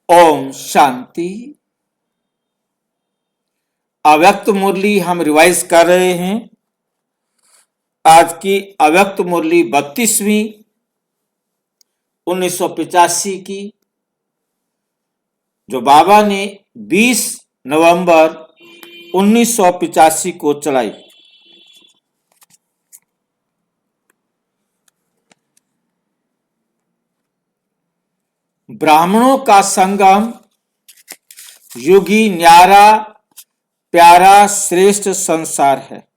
ओम शांति। अव्यक्त मुरली हम रिवाइज कर रहे हैं। आज की अव्यक्त मुरली 32वीं 1985 की, जो बाबा ने 20 नवंबर 1985 को चलाई। ब्राह्मणों का संगम योगी न्यारा प्यारा श्रेष्ठ संसार है।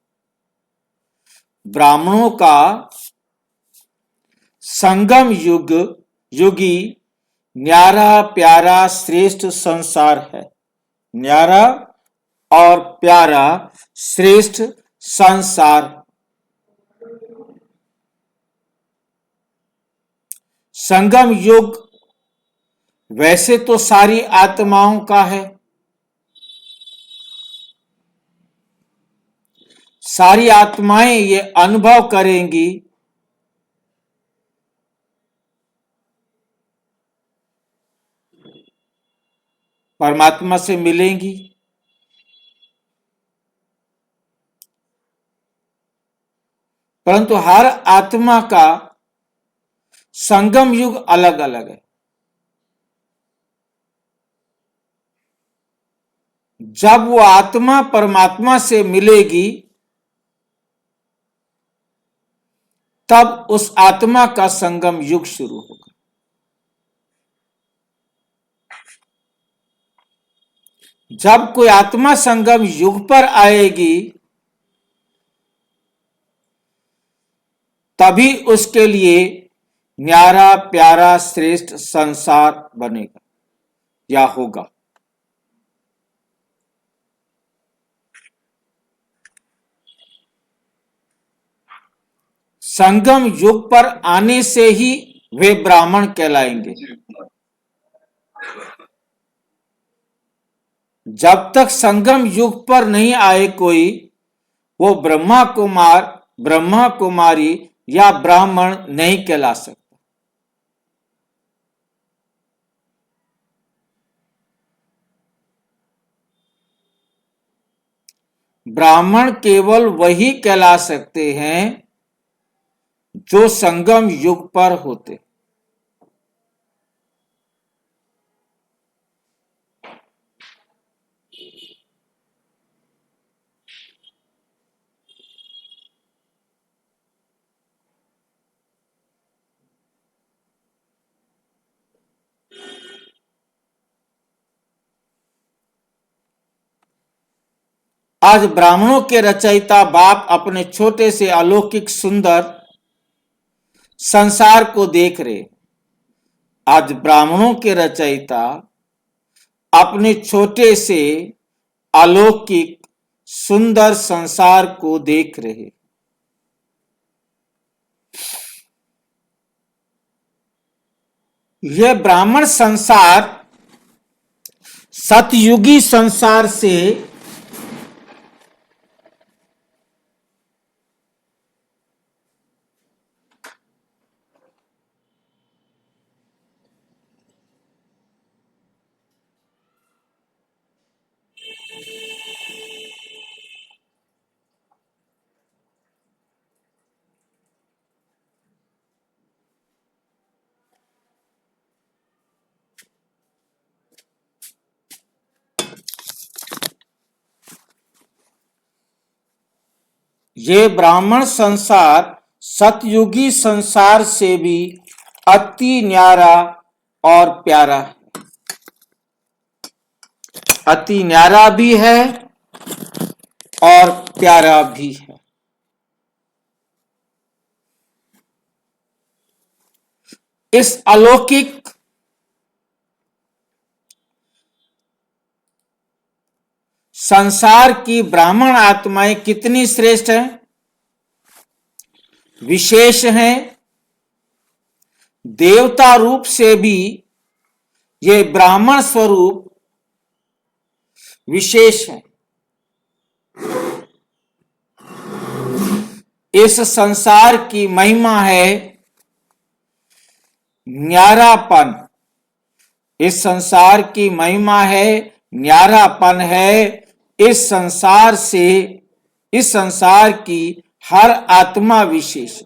ब्राह्मणों का संगम युग योगी न्यारा प्यारा श्रेष्ठ संसार है। न्यारा और प्यारा श्रेष्ठ संसार। संगम युग वैसे तो सारी आत्माओं का है। सारी आत्माएं ये अनुभव करेंगी परमात्मा से मिलेंगी। परंतु हर आत्मा का संगम युग अलग अलग है। जब वो आत्मा परमात्मा से मिलेगी तब उस आत्मा का संगम युग शुरू होगा। जब कोई आत्मा संगम युग पर आएगी तभी उसके लिए न्यारा प्यारा श्रेष्ठ संसार बनेगा या होगा। संगम युग पर आने से ही वे ब्राह्मण कहलाएंगे। जब तक संगम युग पर नहीं आए कोई, वो ब्रह्मा कुमार, ब्रह्मा कुमारी या ब्राह्मण नहीं कहला सकता। ब्राह्मण केवल वही कहला सकते हैं जो संगम युग पर होते। आज ब्राह्मणों के रचयिता बाप अपने छोटे से अलौकिक सुंदर संसार को देख रहे। आज ब्राह्मणों के रचयिता अपने छोटे से अलौकिक सुंदर संसार को देख रहे। यह ब्राह्मण संसार सतयुगी संसार से ये ब्राह्मण संसार सतयुगी संसार से भी अति न्यारा और प्यारा है। अति न्यारा भी है और प्यारा भी है। इस अलौकिक संसार की ब्राह्मण आत्माएं कितनी श्रेष्ठ हैं, विशेष हैं। देवता रूप से भी ये ब्राह्मण स्वरूप विशेष है। इस संसार की महिमा है न्यारापन। इस संसार की महिमा है, न्यारापन है। इस संसार की हर आत्मा विशेष।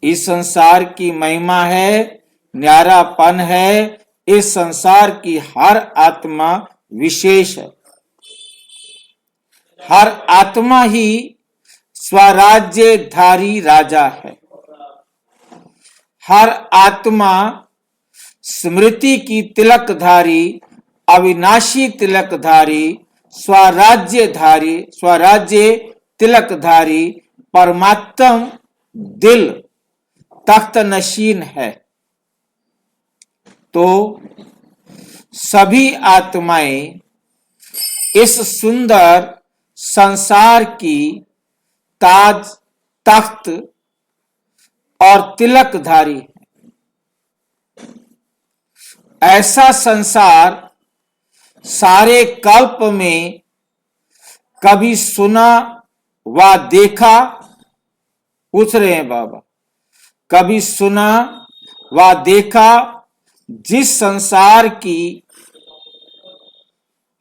इस संसार की महिमा है, न्यारापन है। इस संसार की हर आत्मा विशेष है। हर आत्मा ही स्वराज्यधारी राजा है। हर आत्मा स्मृति की तिलकधारी, अविनाशी तिलकधारी, स्वराज्य तिलकधारी परमात्म दिल तख्त नशीन है। तो सभी आत्माएं इस सुंदर संसार की ताज, तख्त और तिलकधारी है। ऐसा संसार सारे कल्प में कभी सुना व देखा? पूछ रहे हैं बाबा, कभी सुना व देखा जिस संसार की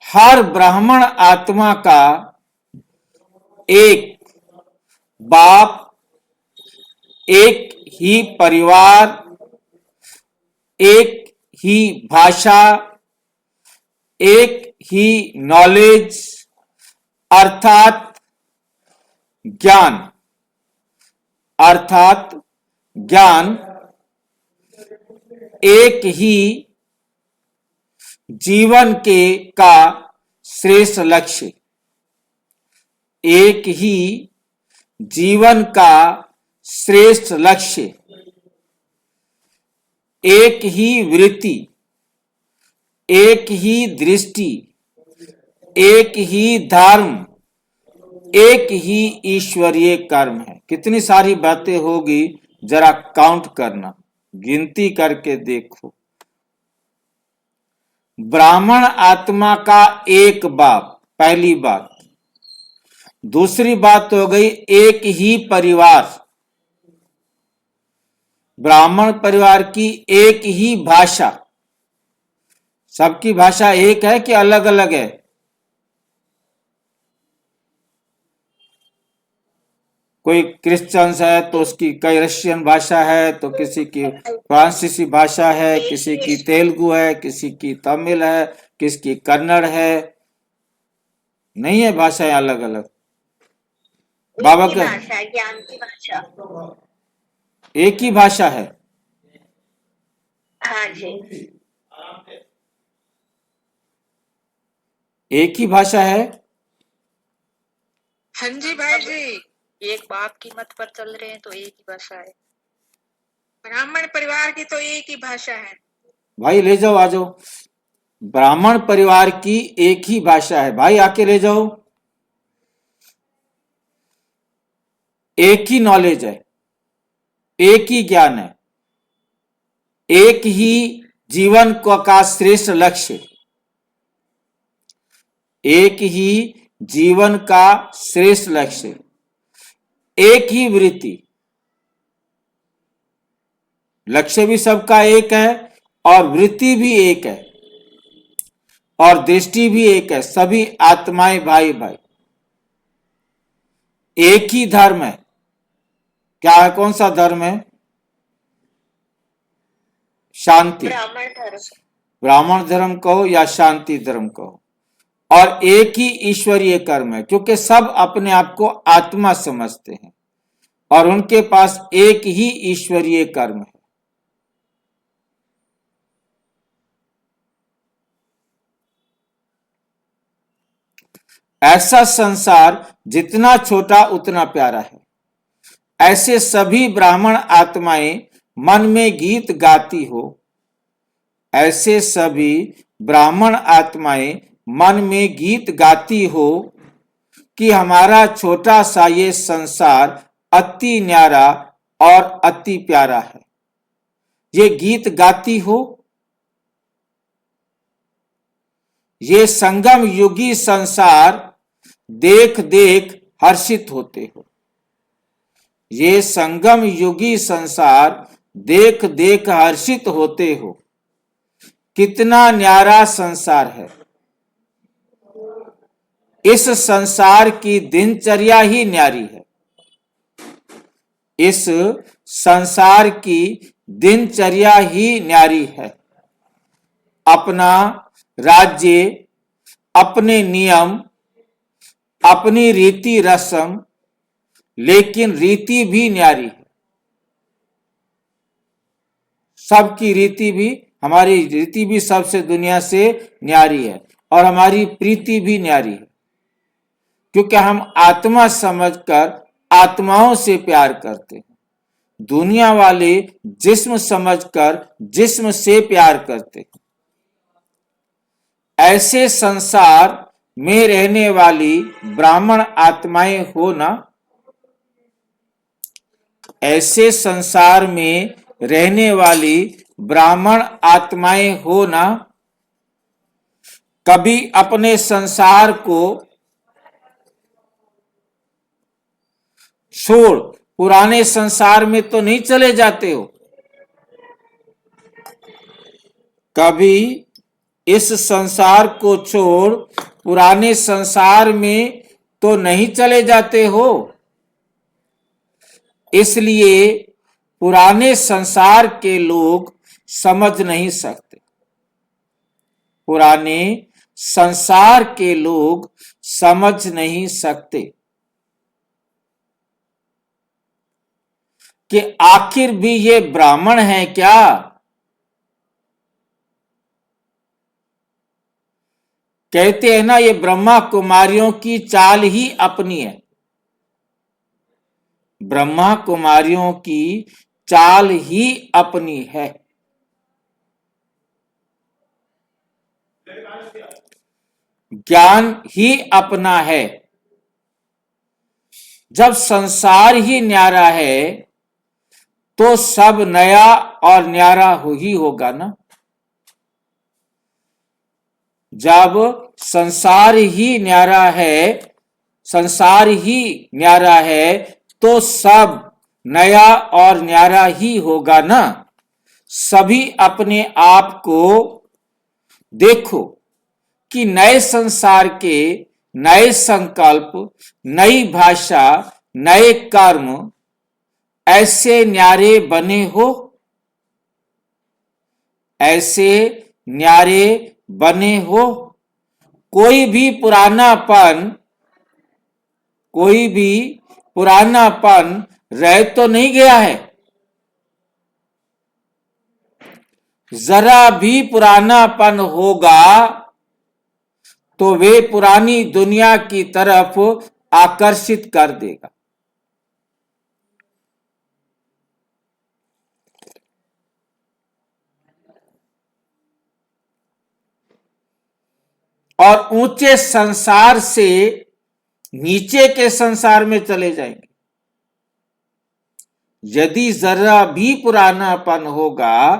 हर ब्राह्मण आत्मा का एक बाप, एक ही परिवार, एक ही भाषा, एक ही नॉलेज अर्थात ज्ञान, एक ही जीवन का श्रेष्ठ लक्ष्य, एक ही जीवन का श्रेष्ठ लक्ष्य, एक ही वृत्ति, एक ही दृष्टि, एक ही धर्म, एक ही ईश्वरीय कर्म है। कितनी सारी बातें होगी, जरा काउंट करना, गिनती करके देखो। ब्राह्मण आत्मा का एक बाप, पहली बात। दूसरी बात हो गई एक ही परिवार, ब्राह्मण परिवार की एक ही भाषा। सबकी भाषा एक है कि अलग अलग है? कोई क्रिश्चियंस है तो उसकी कई रशियन भाषा है, तो किसी की फ्रांसीसी भाषा है, किसी की तेलुगु है, किसी की तमिल है, किसी की कन्नड़ है। नहीं है भाषाएं अलग अलग? बाबा का ज्ञान की भाषा एक ही भाषा है। हाँ जी, एक ही भाषा है। हाँ जी भाई जी, एक बाप की मत पर चल रहे हैं तो एक ही भाषा है। ब्राह्मण परिवार की तो एक ही भाषा है। भाई ले जाओ, आ जाओ। ब्राह्मण परिवार की एक ही भाषा है, भाई आके ले जाओ। एक ही नॉलेज है, एक ही ज्ञान है, एक ही जीवन का श्रेष्ठ लक्ष्य, एक ही जीवन का श्रेष्ठ लक्ष्य, एक ही वृत्ति। लक्ष्य भी सबका एक है और वृत्ति भी एक है और दृष्टि भी एक है। सभी आत्माएं भाई भाई। एक ही धर्म है। क्या है? कौन सा धर्म है? शांति। ब्राह्मण धर्म कहो या शांति धर्म कहो। और एक ही ईश्वरीय कर्म है, क्योंकि सब अपने आप को आत्मा समझते हैं और उनके पास एक ही ईश्वरीय कर्म है। ऐसा संसार जितना छोटा उतना प्यारा है। ऐसे सभी ब्राह्मण आत्माएं मन में गीत गाती हो। ऐसे सभी ब्राह्मण आत्माएं मन में गीत गाती हो कि हमारा छोटा सा ये संसार अति न्यारा और अति प्यारा है। ये गीत गाती हो। ये संगम युगी संसार देख देख हर्षित होते हो। ये संगम युगी संसार देख देख हर्षित होते हो। कितना न्यारा संसार है। इस संसार की दिनचर्या ही न्यारी है। इस संसार की दिनचर्या ही न्यारी है। अपना राज्य, अपने नियम, अपनी रीति रस्म, लेकिन रीति भी न्यारी है। सबकी रीति भी, हमारी रीति भी सबसे दुनिया से न्यारी है और हमारी प्रीति भी न्यारी है, क्योंकि हम आत्मा समझकर आत्माओं से प्यार करते हैं। दुनिया वाले जिस्म समझकर जिस्म से प्यार करते हैं। ऐसे संसार में रहने वाली ब्राह्मण आत्माएं हो ना, ऐसे संसार में रहने वाली ब्राह्मण आत्माएं हो ना, कभी अपने संसार को छोड़ पुराने संसार में तो नहीं चले जाते हो। कभी इस संसार को छोड़ पुराने संसार में तो नहीं चले जाते हो। इसलिए पुराने संसार के लोग समझ नहीं सकते। पुराने संसार के लोग समझ नहीं सकते कि आखिर भी ये ब्राह्मण है क्या। कहते हैं ना, ये ब्रह्मा कुमारियों की चाल ही अपनी है। ब्रह्मा कुमारियों की चाल ही अपनी है। ज्ञान ही अपना है। जब संसार ही न्यारा है तो सब नया और न्यारा ही होगा ना। जब संसार ही न्यारा है, संसार ही न्यारा है तो सब नया और न्यारा ही होगा ना। सभी अपने आप को देखो कि नए संसार के नए संकल्प, नई भाषा, नए कर्म ऐसे न्यारे बने हो, ऐसे न्यारे बने हो। कोई भी पुरानापन रह तो नहीं गया है। जरा भी पुरानापन होगा तो वे पुरानी दुनिया की तरफ आकर्षित कर देगा। और ऊंचे संसार से नीचे के संसार में चले जाएंगे। यदि जरा भी पुरानापन होगा,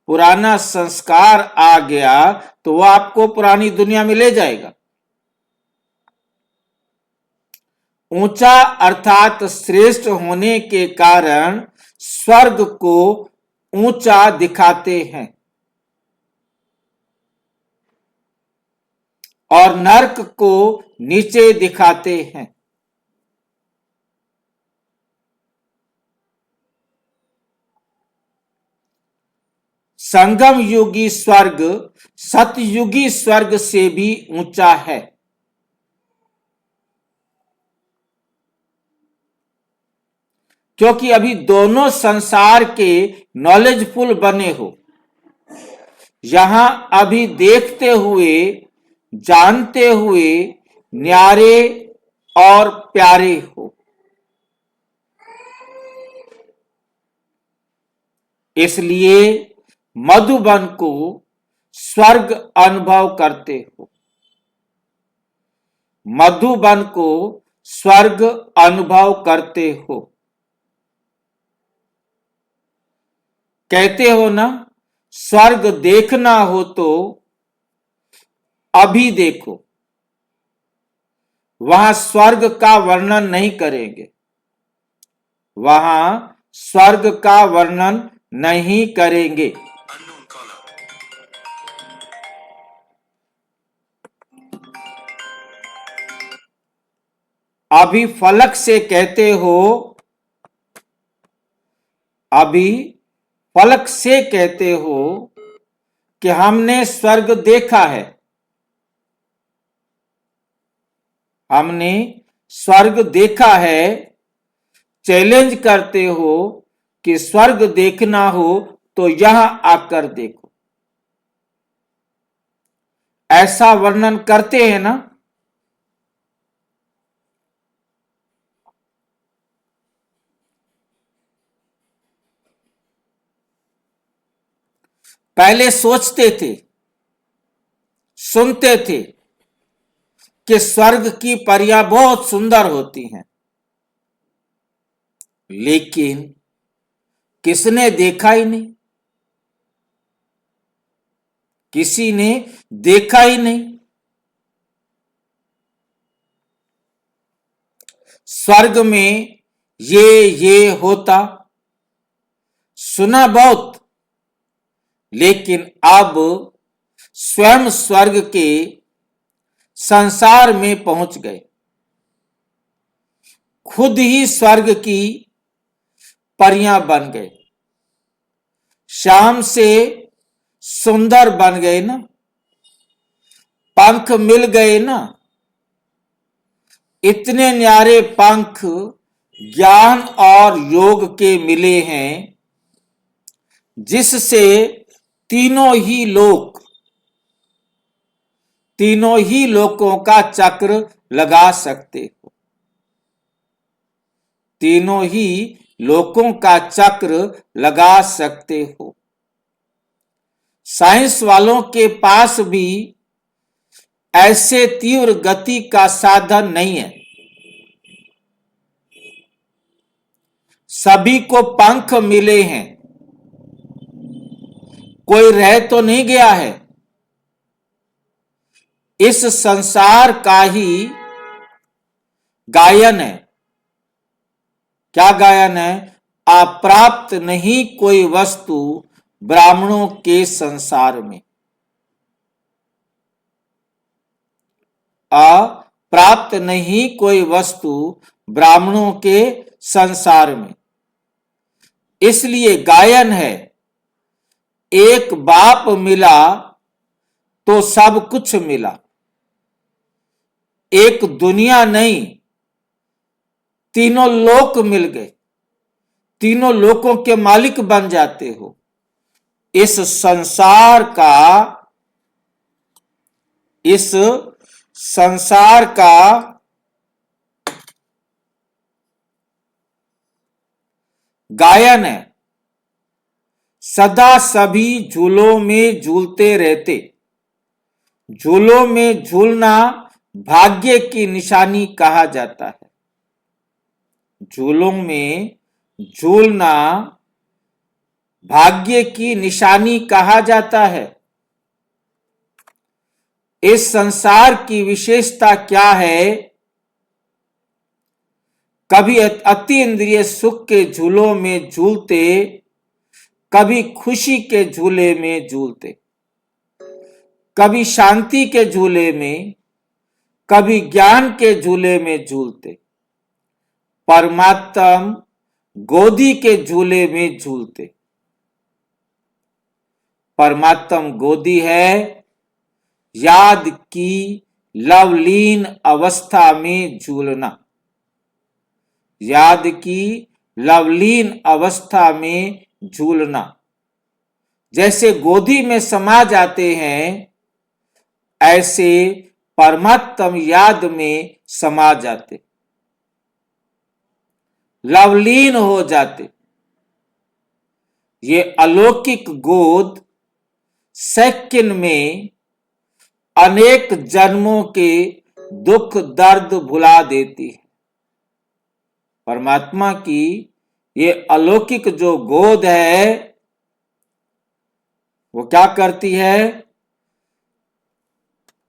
पुराना संस्कार आ गया तो वह आपको पुरानी दुनिया में ले जाएगा। ऊंचा अर्थात श्रेष्ठ होने के कारण स्वर्ग को ऊंचा दिखाते हैं और नरक को नीचे दिखाते हैं। संगम युगी स्वर्ग सतयुगी स्वर्ग से भी ऊंचा है। क्योंकि अभी दोनों संसार के नॉलेजफुल बने हो। यहां अभी देखते हुए, जानते हुए न्यारे और प्यारे हो। इसलिए मधुबन को स्वर्ग अनुभव करते हो। मधुबन को स्वर्ग अनुभव करते हो। कहते हो ना, स्वर्ग देखना हो तो अभी देखो। वहां स्वर्ग का वर्णन नहीं करेंगे। वहां स्वर्ग का वर्णन नहीं करेंगे। अभी फलक से कहते हो, अभी फलक से कहते हो कि हमने स्वर्ग देखा है, हमने स्वर्ग देखा है। चैलेंज करते हो कि स्वर्ग देखना हो तो यहां आकर देखो, ऐसा वर्णन करते हैं ना। पहले सोचते थे, सुनते थे कि स्वर्ग की परियां बहुत सुंदर होती हैं, लेकिन किसने देखा ही नहीं, किसी ने देखा ही नहीं। स्वर्ग में ये होता, सुना बहुत, लेकिन अब स्वयं स्वर्ग के संसार में पहुंच गए, खुद ही स्वर्ग की परियां बन गए, शाम से सुंदर बन गए ना, पंख मिल गए ना। इतने न्यारे पंख ज्ञान और योग के मिले हैं, जिससे तीनों ही लोकों का चक्र लगा सकते हो, तीनों ही लोकों का चक्र लगा सकते हो। साइंस वालों के पास भी ऐसे तीव्र गति का साधन नहीं है। सभी को पंख मिले हैं, कोई रह तो नहीं गया है। इस संसार का ही गायन है। क्या गायन है? अप्राप्त नहीं कोई वस्तु ब्राह्मणों के संसार में, अप्राप्त नहीं कोई वस्तु ब्राह्मणों के संसार में। इसलिए गायन है, एक बाप मिला तो सब कुछ मिला। एक दुनिया नहीं, तीनों लोक मिल गए, तीनों लोकों के मालिक बन जाते हो। इस संसार का गायन है। सदा सभी झूलों में झूलते रहते। झूलों में झूलना भाग्य की निशानी कहा जाता है। झूलों में झूलना भाग्य की निशानी कहा जाता है। इस संसार की विशेषता क्या है? कभी अति इंद्रिय सुख के झूलों में झूलते, कभी खुशी के झूले में झूलते, कभी शांति के झूले में, कभी ज्ञान के झूले में झूलते, परमात्म गोदी के झूले में झूलते। परमात्म गोदी है, याद की लवलीन अवस्था में झूलना, याद की लवलीन अवस्था में झूलना। जैसे गोदी में समा जाते हैं, ऐसे परमात्म याद में समा जाते, लवलीन हो जाते। ये अलौकिक गोद सेकंड में अनेक जन्मों के दुख दर्द भुला देती है। परमात्मा की ये अलौकिक जो गोद है, वो क्या करती है?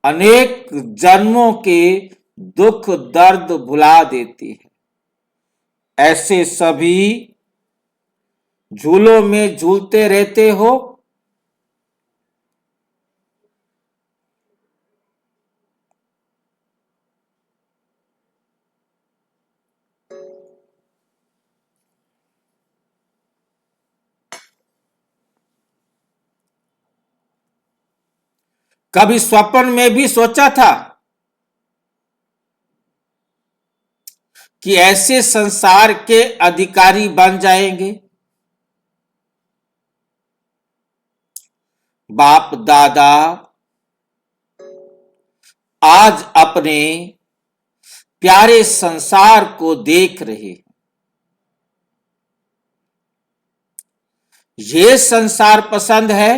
अनेक जन्मों के दुख दर्द भुला देती है। ऐसे सभी झूलों में झूलते रहते हो। कभी स्वप्न में भी सोचा था कि ऐसे संसार के अधिकारी बन जाएंगे? बाप दादा आज अपने प्यारे संसार को देख रहे हैं। ये संसार पसंद है?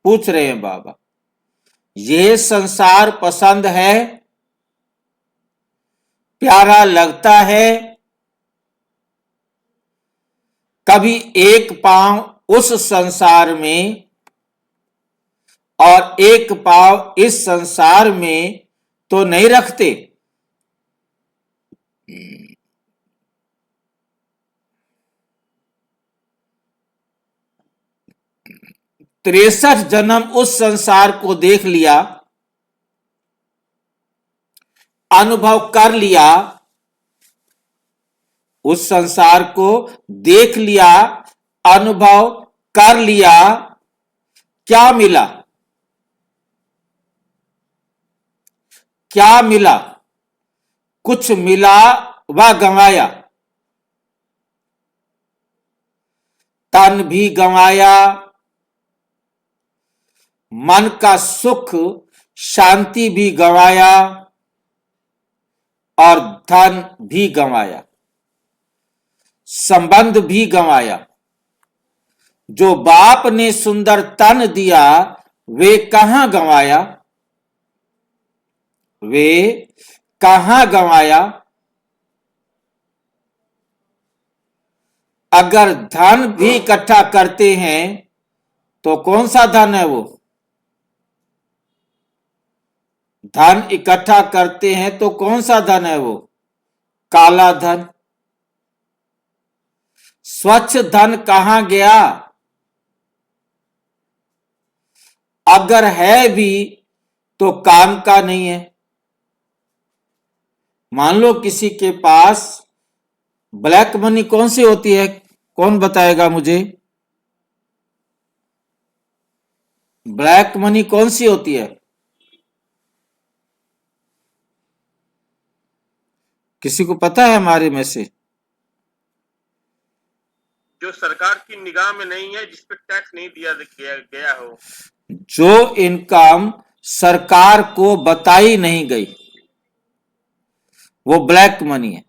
पूछ रहे हैं बाबा, ये संसार पसंद है, प्यारा लगता है? कभी एक पांव उस संसार में और एक पांव इस संसार में तो नहीं रखते? 63 जन्म उस संसार को देख लिया, अनुभव कर लिया, उस संसार को देख लिया, अनुभव कर लिया, क्या मिला? क्या मिला? कुछ मिला व गंवाया। तन भी गंवाया, मन का सुख शांति भी गंवाया और धन भी गंवाया, संबंध भी गंवाया। जो बाप ने सुंदर तन दिया वे कहां गंवाया? वे कहां गंवाया? अगर धन भी इकट्ठा करते हैं तो कौन सा धन है वो? धन इकट्ठा करते हैं तो कौन सा धन है वो? काला धन। स्वच्छ धन कहां गया? अगर है भी तो काम का नहीं है। मान लो किसी के पास ब्लैक मनी कौन सी होती है? कौन बताएगा मुझे? ब्लैक मनी कौन सी होती है? किसी को पता है हमारे में से? जो सरकार की निगाह में नहीं है, जिस पर टैक्स नहीं दिया गया हो। जो इनकम सरकार को बताई नहीं गई वो ब्लैक मनी है।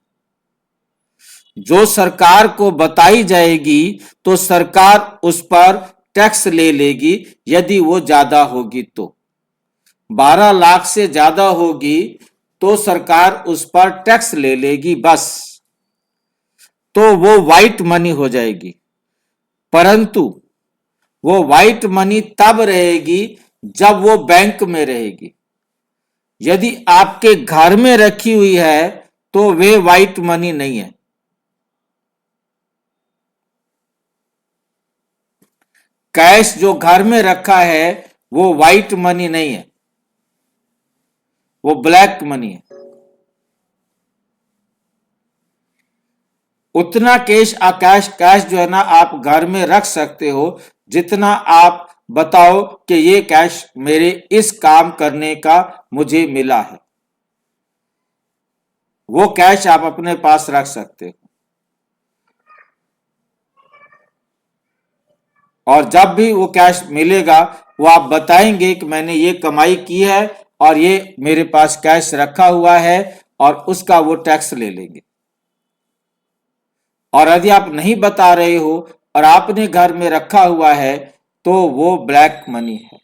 जो सरकार को बताई जाएगी तो सरकार उस पर टैक्स ले लेगी, यदि वो ज्यादा होगी तो। 12 लाख से ज्यादा होगी तो सरकार उस पर टैक्स ले लेगी बस, तो वो व्हाइट मनी हो जाएगी। परंतु वो व्हाइट मनी तब रहेगी जब वो बैंक में रहेगी। यदि आपके घर में रखी हुई है तो वे व्हाइट मनी नहीं है। कैश जो घर में रखा है वो व्हाइट मनी नहीं है, वो ब्लैक मनी है। उतना कैश जो है ना आप घर में रख सकते हो जितना आप बताओ कि ये कैश मेरे इस काम करने का मुझे मिला है, वो कैश आप अपने पास रख सकते हो। और जब भी वो कैश मिलेगा वो आप बताएंगे कि मैंने ये कमाई की है और ये मेरे पास कैश रखा हुआ है, और उसका वो टैक्स ले लेंगे। और यदि आप नहीं बता रहे हो और आपने घर में रखा हुआ है तो वो ब्लैक मनी है।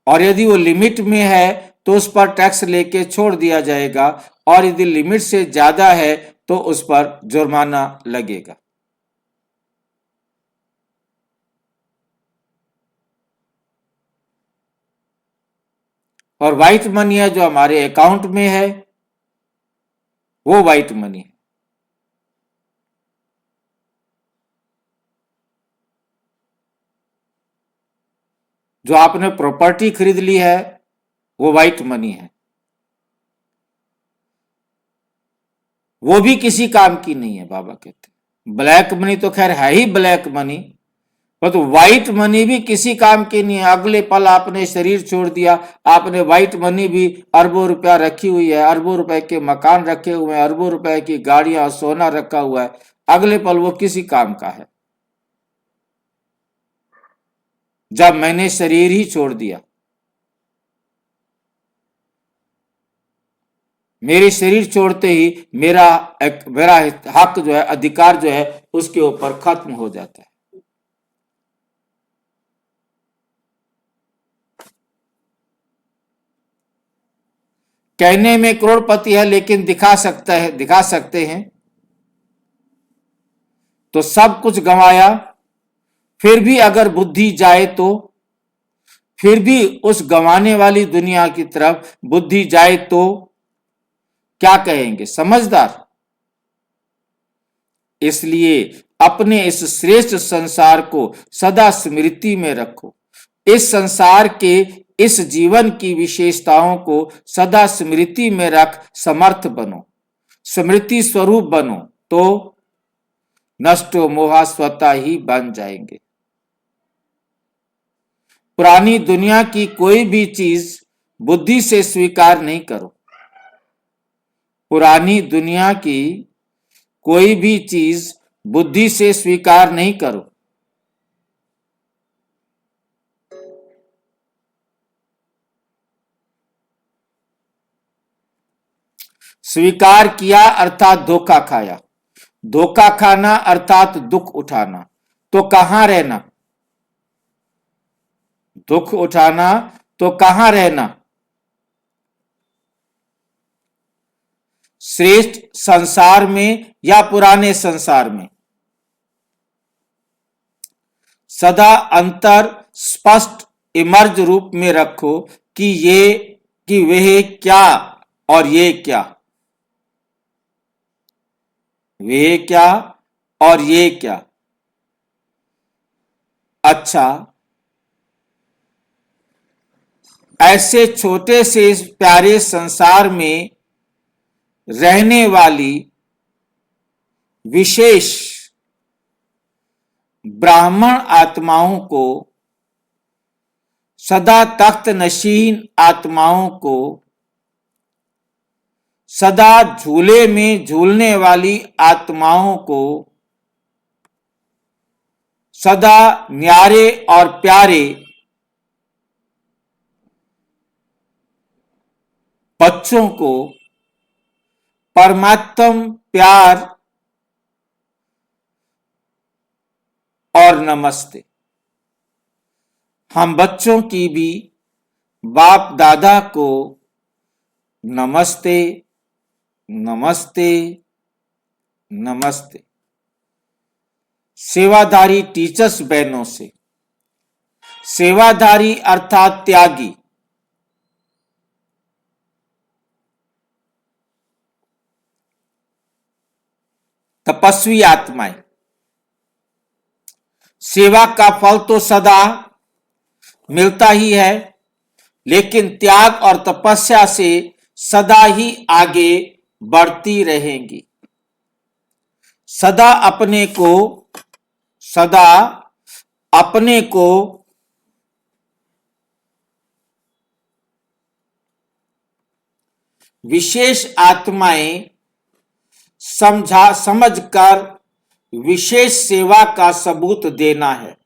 और यदि वो लिमिट में है तो उस पर टैक्स लेके छोड़ दिया जाएगा, और यदि लिमिट से ज्यादा है तो उस पर जुर्माना लगेगा। और व्हाइट मनी है जो हमारे अकाउंट में है, वो व्हाइट मनी है। जो आपने प्रॉपर्टी खरीद ली है वो व्हाइट मनी है, वो भी किसी काम की नहीं है। बाबा कहते हैं ब्लैक मनी तो खैर है ही ब्लैक मनी, पर तो व्हाइट मनी भी किसी काम की नहीं है। अगले पल आपने शरीर छोड़ दिया, आपने व्हाइट मनी भी अरबों रुपया रखी हुई है, अरबों रुपए के मकान रखे हुए हैं, अरबों रुपए की गाड़ियां, सोना रखा हुआ है, अगले पल वो किसी काम का है जब मैंने शरीर ही छोड़ दिया। मेरे शरीर छोड़ते ही मेरा हक जो है, अधिकार जो है, उसके ऊपर खत्म हो जाता है। कहने में करोड़पति है लेकिन दिखा सकते हैं तो सब कुछ गंवाया, फिर भी अगर बुद्धि जाए तो, फिर भी उस गंवाने वाली दुनिया की तरफ बुद्धि जाए तो क्या कहेंगे? समझदार। इसलिए अपने इस श्रेष्ठ संसार को सदा स्मृति में रखो। इस संसार के इस जीवन की विशेषताओं को सदा स्मृति में रख समर्थ बनो, स्मृति स्वरूप बनो, तो नष्टो मोहा स्वतः ही बन जाएंगे। पुरानी दुनिया की कोई भी चीज बुद्धि से स्वीकार नहीं करो। पुरानी दुनिया की कोई भी चीज बुद्धि से स्वीकार नहीं करो। स्वीकार किया अर्थात धोखा खाया, धोखा खाना अर्थात दुख उठाना, तो कहां रहना? दुख उठाना तो कहां रहना? श्रेष्ठ संसार में या पुराने संसार में? सदा अंतर स्पष्ट इमर्ज रूप में रखो कि वह क्या और ये क्या, वे क्या और ये क्या। अच्छा, ऐसे छोटे से प्यारे संसार में रहने वाली विशेष ब्राह्मण आत्माओं को, सदा तख्त नशीन आत्माओं को, सदा झूले में झूलने वाली आत्माओं को, सदा न्यारे और प्यारे बच्चों को परमात्म प्यार और नमस्ते। हम बच्चों की भी बाप दादा को नमस्ते नमस्ते नमस्ते। सेवाधारी टीचर्स बहनों से, सेवाधारी अर्थात त्यागी, तपस्वी आत्माएं। सेवा का फल तो सदा मिलता ही है, लेकिन त्याग और तपस्या से सदा ही आगे बढ़ती रहेंगी। सदा अपने को विशेष आत्माएं समझकर विशेष सेवा का सबूत देना है।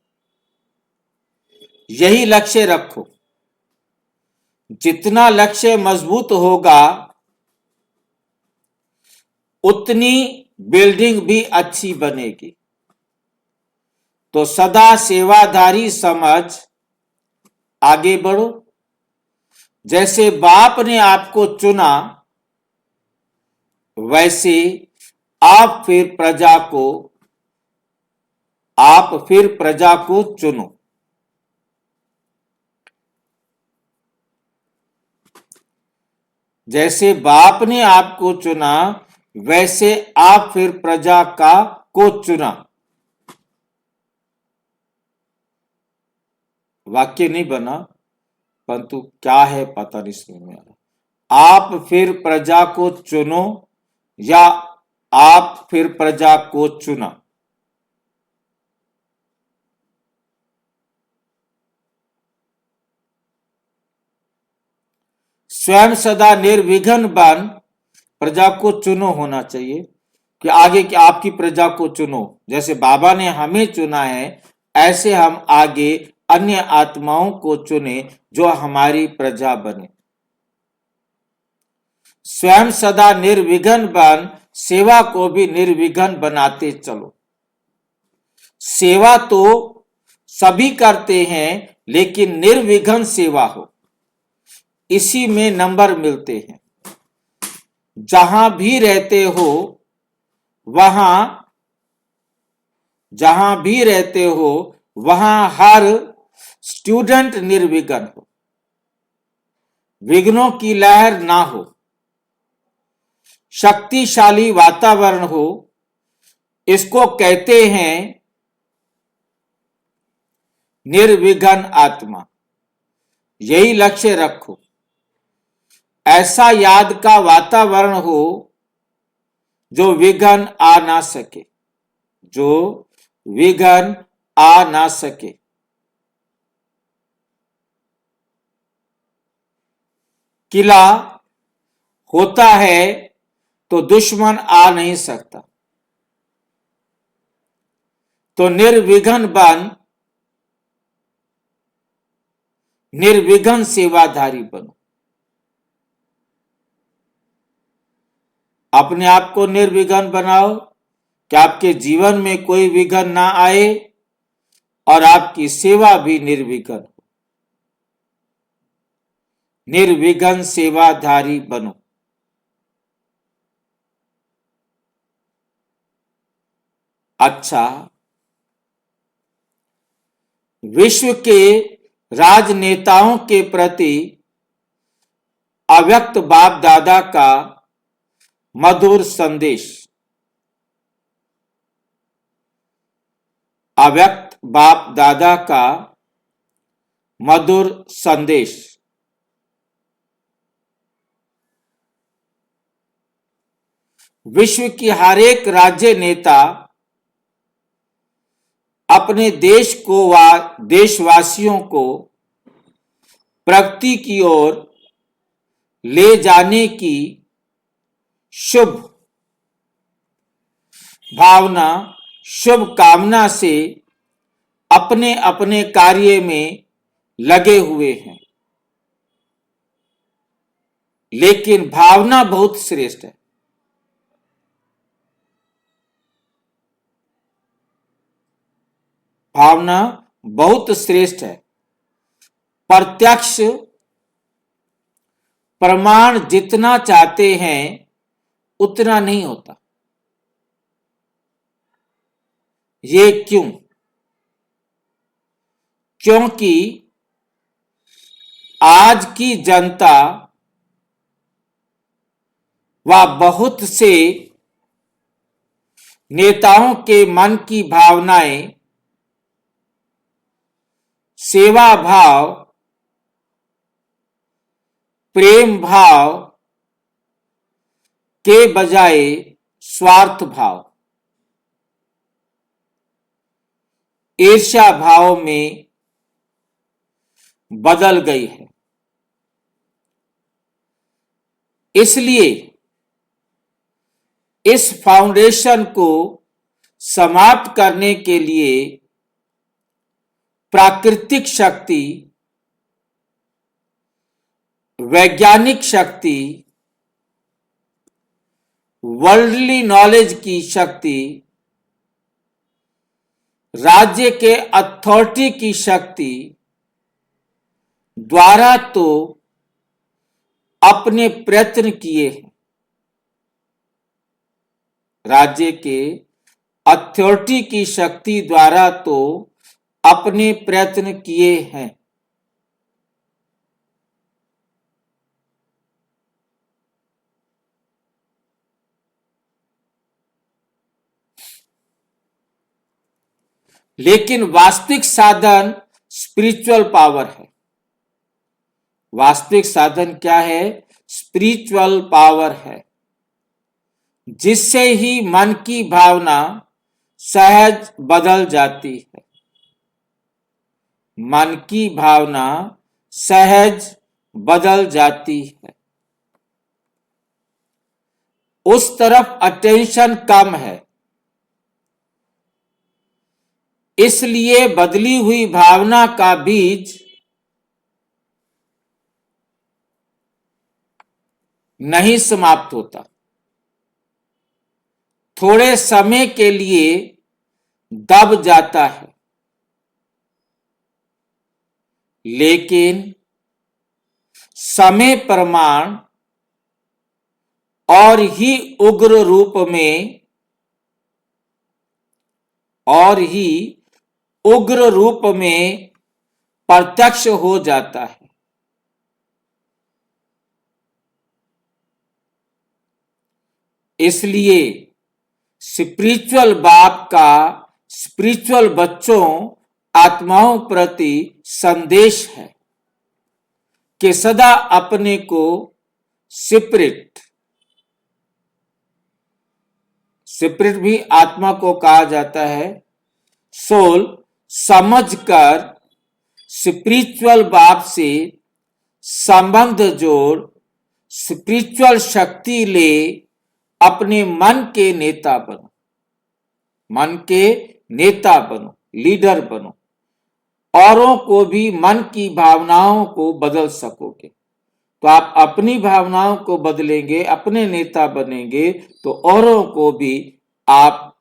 यही लक्ष्य रखो। जितना लक्ष्य मजबूत होगा उतनी बिल्डिंग भी अच्छी बनेगी। तो सदा सेवाधारी समझ आगे बढ़ो। जैसे बाप ने आपको चुना, वैसे आप फिर प्रजा को चुनो। जैसे बाप ने आपको चुना, वैसे आप फिर प्रजा को चुना। वाक्य नहीं बना, परंतु क्या है पता नहीं समझ में आ रहा। आप फिर प्रजा को चुनो या आप फिर प्रजा को चुना। स्वयं सदा निर्विघ्न बन प्रजा को चुनो होना चाहिए कि आगे की आपकी प्रजा को चुनो। जैसे बाबा ने हमें चुना है, ऐसे हम आगे अन्य आत्माओं को चुने जो हमारी प्रजा बने। स्वयं सदा निर्विघ्न बन सेवा को भी निर्विघ्न बनाते चलो। सेवा तो सभी करते हैं, लेकिन निर्विघ्न सेवा हो, इसी में नंबर मिलते हैं। जहां भी रहते हो वहां हर स्टूडेंट निर्विघ्न हो, विघ्नों की लहर ना हो, शक्तिशाली वातावरण हो, इसको कहते हैं निर्विघ्न आत्मा। यही लक्ष्य रखो, ऐसा याद का वातावरण हो जो विघ्न आ ना सके, किला होता है तो दुश्मन आ नहीं सकता। तो निर्विघ्न बन, निर्विघ्न सेवाधारी बनो। अपने आप को निर्विघ्न बनाओ कि आपके जीवन में कोई विघ्न ना आए और आपकी सेवा भी निर्विघ्न हो। निर्विघ्न सेवाधारी बनो। अच्छा, विश्व के राजनेताओं के प्रति अव्यक्त बाप दादा का मधुर संदेश। अव्यक्त बाप दादा का मधुर संदेश। विश्व की हर एक राज्य नेता अपने देश को व देशवासियों को प्रगति की ओर ले जाने की शुभ भावना, शुभ कामना से अपने अपने कार्य में लगे हुए हैं। लेकिन भावना बहुत श्रेष्ठ है। भावना बहुत श्रेष्ठ है। प्रत्यक्ष प्रमाण जितना चाहते हैं उतना नहीं होता। ये क्यों? क्योंकि आज की जनता व बहुत से नेताओं के मन की भावनाएं सेवा भाव, प्रेम भाव के बजाय स्वार्थ भाव, ईर्ष्या भाव में बदल गई है। इसलिए इस फाउंडेशन को समाप्त करने के लिए प्राकृतिक शक्ति, वैज्ञानिक शक्ति, वर्ल्डली नॉलेज की शक्ति, राज्य के अथॉरिटी की शक्ति द्वारा तो अपने प्रयत्न किए हैं। राज्य के अथॉरिटी की शक्ति द्वारा तो अपने प्रयत्न किए हैं। लेकिन वास्तविक साधन स्पिरिचुअल पावर है। वास्तविक साधन क्या है? स्पिरिचुअल पावर है, जिससे ही मन की भावना सहज बदल जाती है। मन की भावना सहज बदल जाती है। उस तरफ अटेंशन कम है। इसलिए बदली हुई भावना का बीज नहीं समाप्त होता। थोड़े समय के लिए दब जाता है, लेकिन समय प्रमाण और ही उग्र रूप में प्रत्यक्ष हो जाता है। इसलिए स्पिरिचुअल बाप का स्पिरिचुअल बच्चों आत्माओं प्रति संदेश है कि सदा अपने को स्पिरिट भी आत्मा को कहा जाता है, सोल समझकर स्पिरिचुअल बाप से संबंध जोड़ स्पिरिचुअल शक्ति ले अपने मन के नेता बनो, लीडर बनो। औरों को भी मन की भावनाओं को बदल सकोगे। तो आप अपनी भावनाओं को बदलेंगे, अपने नेता बनेंगे, तो औरों को भी आप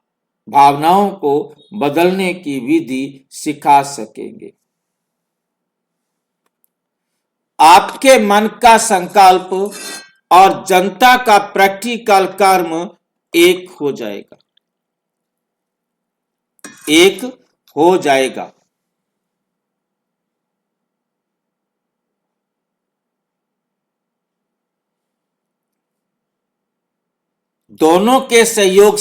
भावनाओं को बदलने की विधि सिखा सकेंगे। आपके मन का संकल्प और जनता का प्रैक्टिकल कर्म एक हो जाएगा। दोनों के सहयोग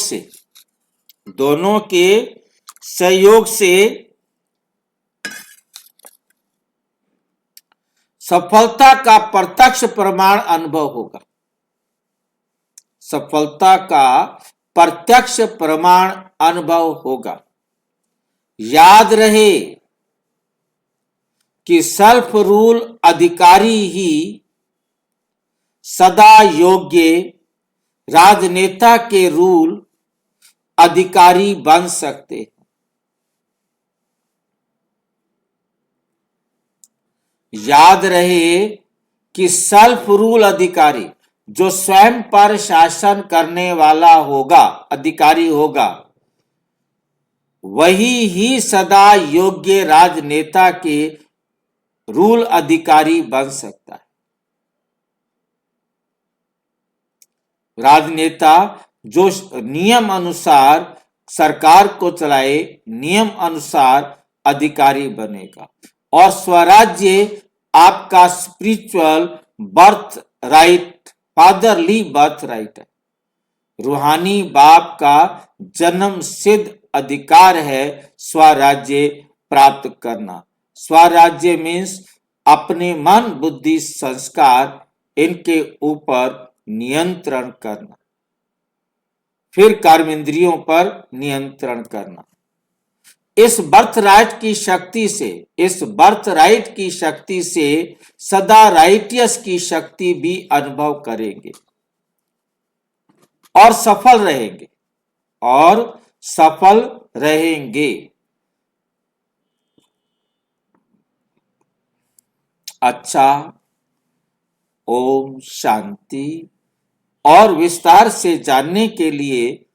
से सफलता का प्रत्यक्ष प्रमाण अनुभव होगा। सफलता का प्रत्यक्ष प्रमाण अनुभव होगा। याद रहे कि सेल्फ रूल अधिकारी ही सदा योग्य राजनेता के रूल अधिकारी बन सकते हैं। याद रहे कि सेल्फ रूल अधिकारी जो स्वयं पर शासन करने वाला होगा, अधिकारी होगा, वही ही सदा योग्य राजनेता के रूल अधिकारी बन सकता है। राजनेता जो नियम अनुसार सरकार को चलाए, नियम अनुसार अधिकारी बनेगा। और स्वराज्य आपका spiritual birth right, fatherly birth right है। रूहानी बाप का जन्म सिद्ध अधिकार है स्वराज्य प्राप्त करना। स्वराज्य मीन्स अपने मन, बुद्धि, संस्कार इनके ऊपर नियंत्रण करना, फिर कर्म इंद्रियों पर नियंत्रण करना। इस बर्थ राइट की शक्ति से सदा राइटियस की शक्ति भी अनुभव करेंगे और सफल रहेंगे। अच्छा, ओम शांति। और विस्तार से जानने के लिए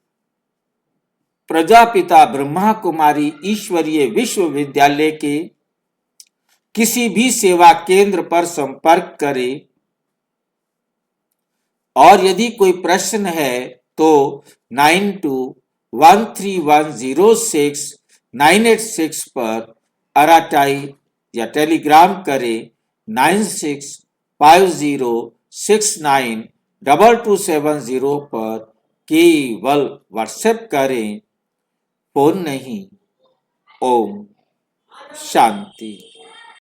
प्रजापिता ब्रह्मा कुमारी ईश्वरीय विश्वविद्यालय के किसी भी सेवा केंद्र पर संपर्क करें। और यदि कोई प्रश्न है तो 9213106986 पर अराटाई या टेलीग्राम करें। 9650692270 पर केवल व्हाट्सएप करें, फोन नहीं। ओम शांति।